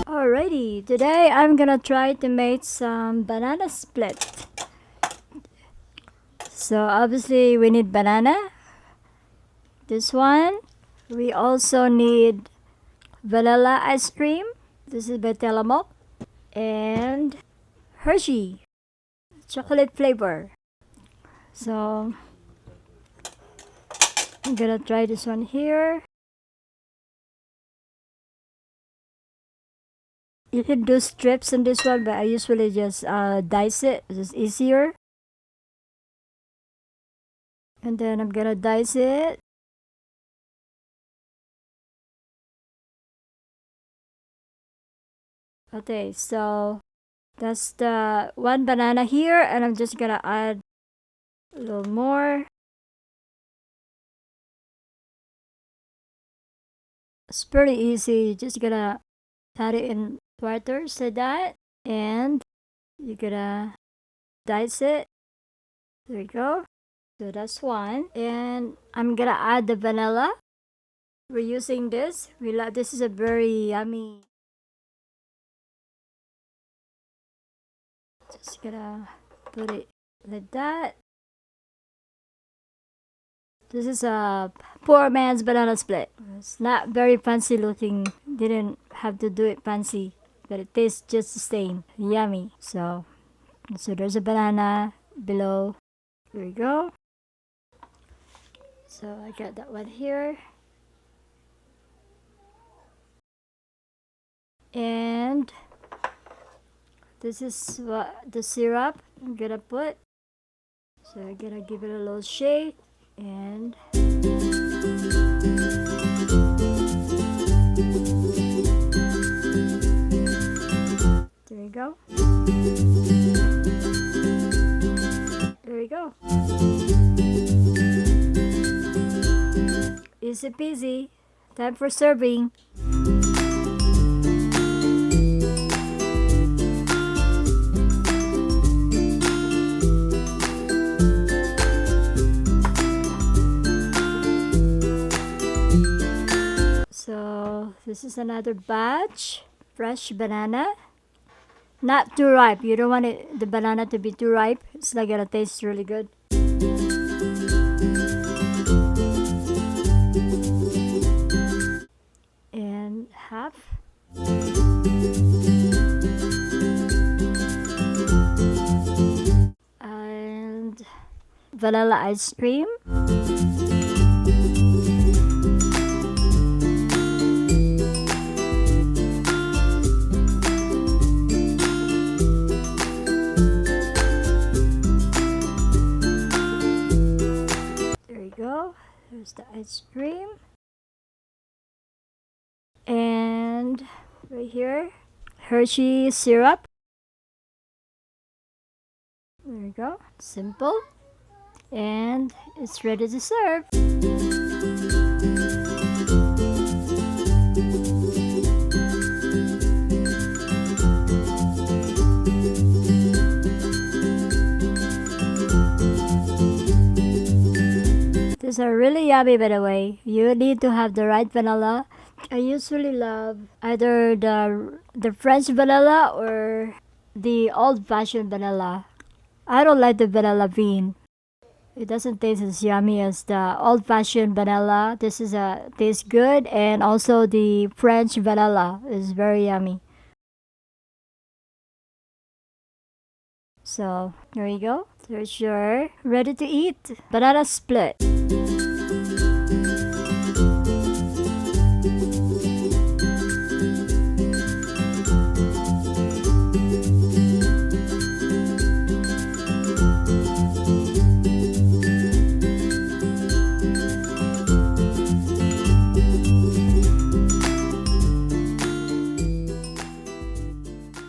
Alrighty, today I'm gonna try to make some banana split. So obviously we need banana. This one. We also need vanilla ice cream. This is Betelamo. And Hershey chocolate flavor. So I'm gonna try this one here. You can do strips on this one, but I usually just dice it. It's easier. And then I'm gonna dice it. Okay, so that's the one banana here, and I'm just gonna add a little more. It's pretty easy. You're just gonna cut it in quarters like that, and you're gonna dice it. There you go. So that's one, and I'm gonna add the vanilla. We're using this. This is a very yummy. Just gonna put it like that. This is a poor man's banana split. It's not very fancy looking. Didn't have to do it fancy, but it tastes just the same. Yummy. So there's a banana below. Here we go. So I got that one here. And this is what the syrup I'm gonna put. So I'm gonna give it a little shake, and there you go. There you go. Easy peasy. Time for serving. So this is another batch. Fresh banana. Not too ripe. You don't want the banana to be too ripe. It's not gonna taste really good. And half. And vanilla ice cream. There's the ice cream. And right here, Hershey syrup. There you go. Simple. And it's ready to serve. These are really yummy, by the way. You need to have the right vanilla. I usually love either the French vanilla or the old-fashioned vanilla. I don't like the vanilla bean. It doesn't taste as yummy as the old-fashioned vanilla. This is tastes good, and also the French vanilla is very yummy. So there you go. There's your ready to eat banana split.